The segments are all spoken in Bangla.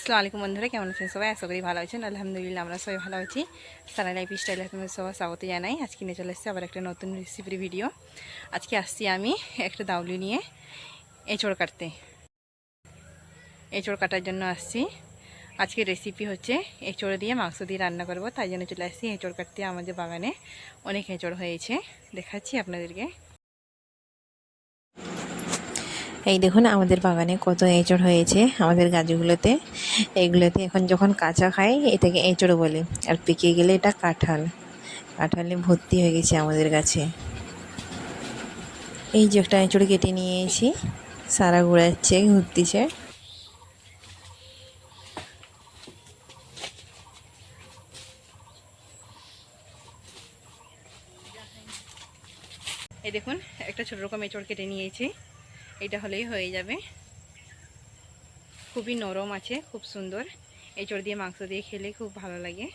আসসালামু আলাইকুম বন্ধুরা, কেমন আছেন সবাই? আশা করি ভালো আছেন। আলহামদুলিল্লাহ আমরা সবাই ভালো আছি। সারা লাইফ স্টাইলে আপনাদের সবাই স্বাগত জানাই। আজকে নিয়ে চলে এসেছি আবার একটা নতুন রেসিপির ভিডিও। আজকে আসছি আমি একটা দাউলি নিয়ে এঁচড় কাটতে। এঁচড় কাটার জন্য আসছি। আজকের রেসিপি হচ্ছে এঁচড় দিয়ে মাংস দিয়ে রান্না করব, তাই জন্য চলে আসছি এঁচড় কাটতে। আমাদের বাগানে অনেক এঁচড় হয়েছে, দেখাচ্ছি আপনাদেরকে। এই দেখুন আমাদের বাগানে কত এঁচড় হয়েছে আমাদের গাছগুলোতে। এইগুলোতে এখন যখন কাঁচা খাই এটাকে এঁচড় বলে, আর পেকে গেলে এটা কাঁঠালে ভর্তি হয়ে গেছে আমাদের গাছে। এই যে একটা এঁচড় কেটে নিয়ে এসেছি, সারা ঘুরাচ্ছে ঘুরতেছে। এই দেখুন একটা ছোট রকম এঁচড় কেটে নিয়েছি, এটা হলেই হয়ে যাবে। খুবই নরম আছে, খুব সুন্দর। এঁচড় দিয়ে মাংস দিয়ে খেলে খুব ভালো লাগে।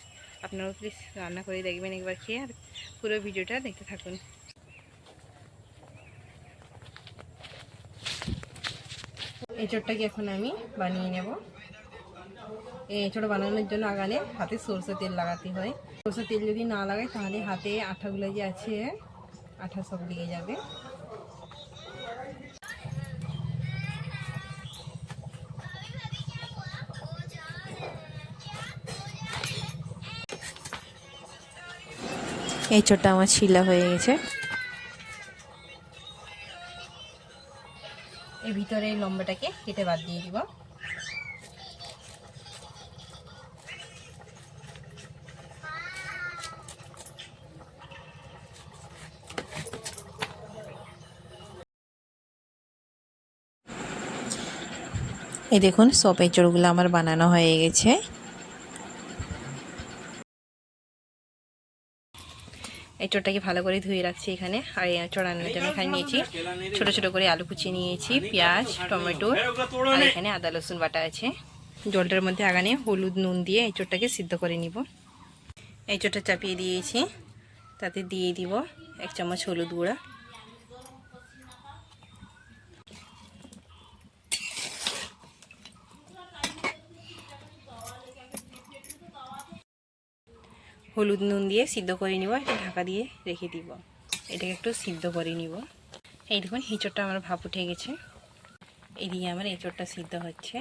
আপনারাও প্লিজ রান্না করে দেখবেন একবার খেয়ে, আর পুরো ভিডিওটা দেখতে থাকুন। এঁচড়টাকে এখন আমি বানিয়ে নেব। এই এঁচড় বানানোর জন্য আগানে হাতে সরষে তেল লাগাতে হয়। সরষে তেল যদি না লাগাই তাহলে হাতে আঠাগুলো যে আছে আঠা সব লেগে যাবে। এঁচড়টা আমার শিলা হয়ে গেছে। এর ভিতরে এই লম্বাটাকে কেটে বাদ দিয়ে দিব। এই দেখুন সব এঁচড়গুলো আমার বানানো হয়ে গেছে। এঁচড়টাকে ভালো করে ধুয়ে রাখছি এখানে। আর এঁচড় রান্নার জন্য এখানে নিয়েছি ছোট ছোট করে আলু কুচি নিয়েছি, পেঁয়াজ, টমেটো, আর এখানে আদা রসুন বাটা আছে। জলটার মধ্যে আগানে হলুদ নুন দিয়ে এঁচড়টাকে সিদ্ধ করে নিব। এঁচড়টা চাপিয়ে দিয়েছি, তাতে দিয়ে দিব 1 চামচ হলুদ গুঁড়া, হলুদ নুন দিয়ে সিদ্ধ করে নিব। এটা ঢাকা দিয়ে রেখে দিব, এটাকে একটু সিদ্ধ করে নিব। এই দেখুন এঁচড়টা আমার ভাপ উঠে গেছে, এদিকে আমার এঁচড়টা সিদ্ধ হচ্ছে।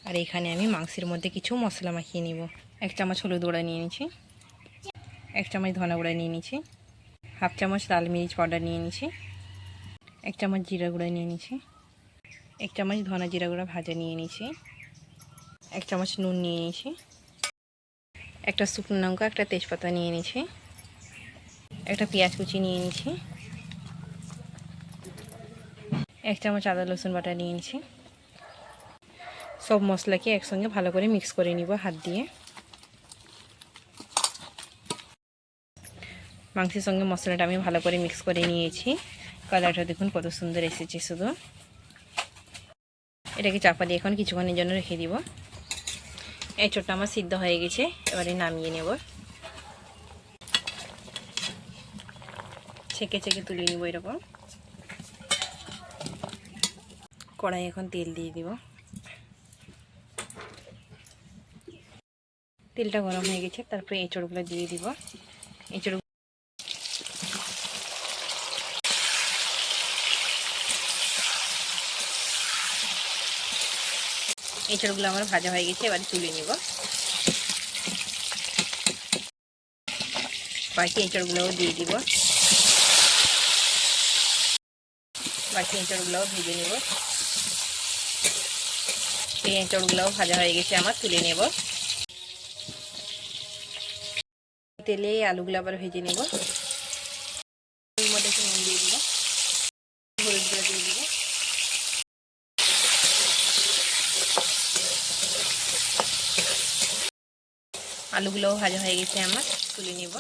আর এখানে আমি মাংসের মধ্যে কিছু মশলা মাখিয়ে নিব। 1 চামচ হলুদ গুঁড়া নিয়ে নিচ্ছি, 1 চামচ ধনা গুঁড়া নিয়ে নিচ্ছি, 1/2 চামচ লাল মিরিচ পাউডার নিয়ে নিচ্ছি, 1 চামচ জিরা গুঁড়া নিয়ে নিচ্ছি, 1 চামচ ধনা জিরা গুঁড়া ভাজা নিয়ে নিচ্ছি, 1 চামচ নুন নিয়ে নিচ্ছি, একটা শুকনো লঙ্কা, একটা তেজপাতা নিয়ে নিচ্ছি, একটা পেঁয়াজ কুচি নিয়ে নিচ্ছি, 1 চামচ আদা রসুন বাটা নিয়ে নিচ্ছি। সব মশলাকে একসঙ্গে ভালো করে মিক্স করে নিব হাত দিয়ে। মাংসের সঙ্গে মশলাটা আমি ভালো করে মিক্স করে নিয়েছি। কালারটা দেখুন কত সুন্দর এসেছে। শুধু এটাকে চাপা দিয়ে এখন কিছুক্ষণের জন্য রেখে দিব। এঁচড়টা আমার সিদ্ধ হয়ে গেছে, এবারে নামিয়ে নেব। ছেঁকে ছেঁকে তুলে নিব এরকম। কড়াই এখন তেল দিয়ে দিব। তেলটা গরম হয়ে গেছে, তারপরে এঁচড়গুলো দিয়ে দিব। এঁচড়গুলো আমার ভাজা হয়ে গেছে, এবার তুলে নিব। বাকি এঁচড়গুলোও দিয়ে দিব, বাকি এঁচড়গুলোও ভেজে নেব। এই এঁচড়গুলোও ভাজা হয়ে গেছে আমার, তুলে নেব। তেলে আলুগুলো আবার ভেজে নেব। এর মধ্যে একটু নুন দিয়ে দিব, হলুদ গুঁড়ো দিয়ে দিব, আলুগুলোও ভাজা হয়ে গেছে আমার, তুলে নেব।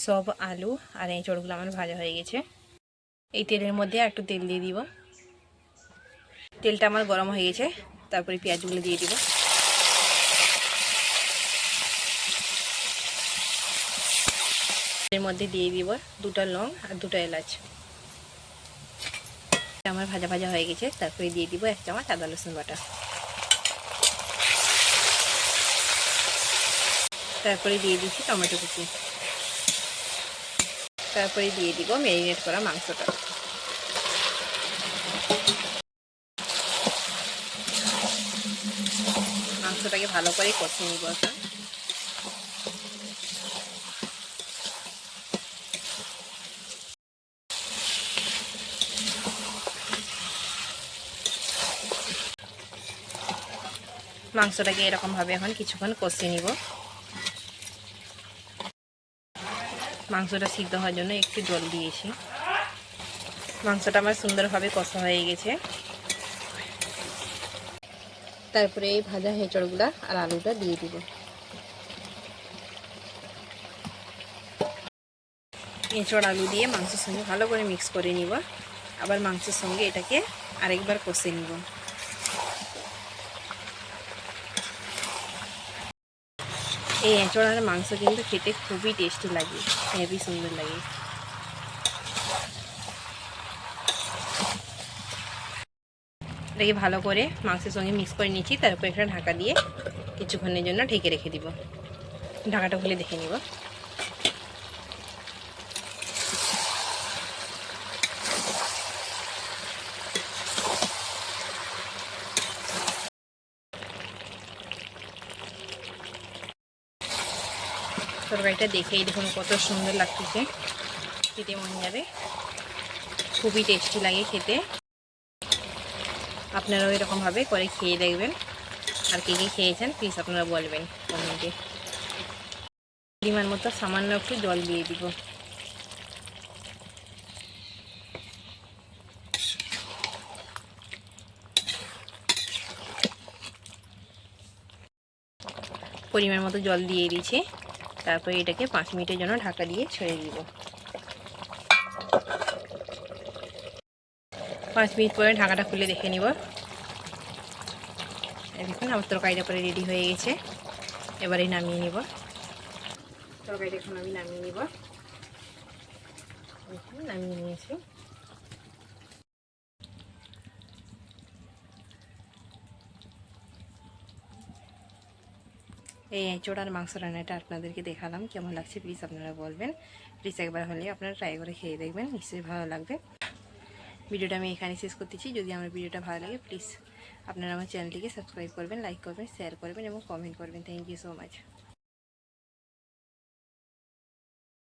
সব আলু আর এঁচড়গুলো আমার ভাজা হয়ে গেছে। এই তেলের মধ্যে একটু তেল দিয়ে দিব। তেলটা আমার গরম হয়ে গেছে, তারপরে পেঁয়াজগুলো দিয়ে দিব। এর মধ্যে দিয়ে দিব 2টা লং আর 2টা এলাচ। আমার ভাজা ভাজা হয়ে গেছে, তারপরে দিয়ে দিব 1 চামচ আদা রসুন বাটা। তারপরে দিয়ে দিচ্ছি টমেটো কুচি, তারপরে দিয়ে দিব ম্যারিনেট করা মাংসটা। মাংসটাকে ভালো করে কষিয়ে নিব এখন। মাংসটাকে এরকমভাবে এখন কিছুক্ষণ কষিয়ে নিব। মাংসটা সিদ্ধ হওয়ার জন্য একটু জল দিয়েছি। মাংসটা আমার সুন্দরভাবে কষা হয়ে গেছে। তারপরে এই ভাজা এঁচড়গুলা আর আলুটা দিয়ে দিব। এঁচড় আলু দিয়ে মাংসের সঙ্গে ভালো করে মিক্স করে নিব। আবার মাংসের সঙ্গে এটাকে আরেকবার কষে নিব। এই এঁচড় আর মাংস কিন্তু খেতে খুবই টেস্টি লাগে, হেভি সুন্দর লাগে। এটাকে ভালো করে মাংসের সঙ্গে মিক্স করে নিচ্ছি। তারপর একটা ঢাকা দিয়ে কিছুক্ষণের জন্য ঢেকে রেখে দিব। ঢাকাটা খুলে দেখে নিব। তরকারিটা দেখেই দেখুন কত সুন্দর লাগতেছে, খেতে মন যাবে, খুবই টেস্টি লাগে খেতে। আপনারাও এরকমভাবে করে খেয়ে দেখবেন। আর কে কে খেয়েছেন প্লিজ আপনারা বলবেন কমেন্টে। পরিমাণ মতো সামান্য একটু জল দিয়ে দিব। পরিমাণ মতো জল দিয়ে দিয়েছি। তারপরে এটাকে 5 মিনিটের জন্য ঢাকা দিয়ে ছেড়ে দিব। 5 মিনিট পরে ঢাকাটা খুলে দেখে নিব। দেখুন আমার তরকারিটা পরে রেডি হয়ে গেছে। এবারে নামিয়ে নিব। তরকারিটা এখন আমি নামিয়ে নিব। নামিয়ে নিয়েছি। এই এঁচড় আর মাংস রান্নাটা আপনাদেরকে দেখালাম, কেমন লাগছে প্লিজ আপনারা বলবেন। প্লিজ একবার হলে আপনারা ট্রাই করে খেয়ে দেখবেন, নিশ্চয়ই ভালো লাগবে। ভিডিওটা আমি এখানে শেষ করতেছি। যদি আমার ভিডিওটা ভালো লাগে প্লিজ আপনারা আমার চ্যানেলটিকে সাবস্ক্রাইব করবেন, লাইক করবেন, শেয়ার করবেন এবং কমেন্ট করবেন। Thank you so much.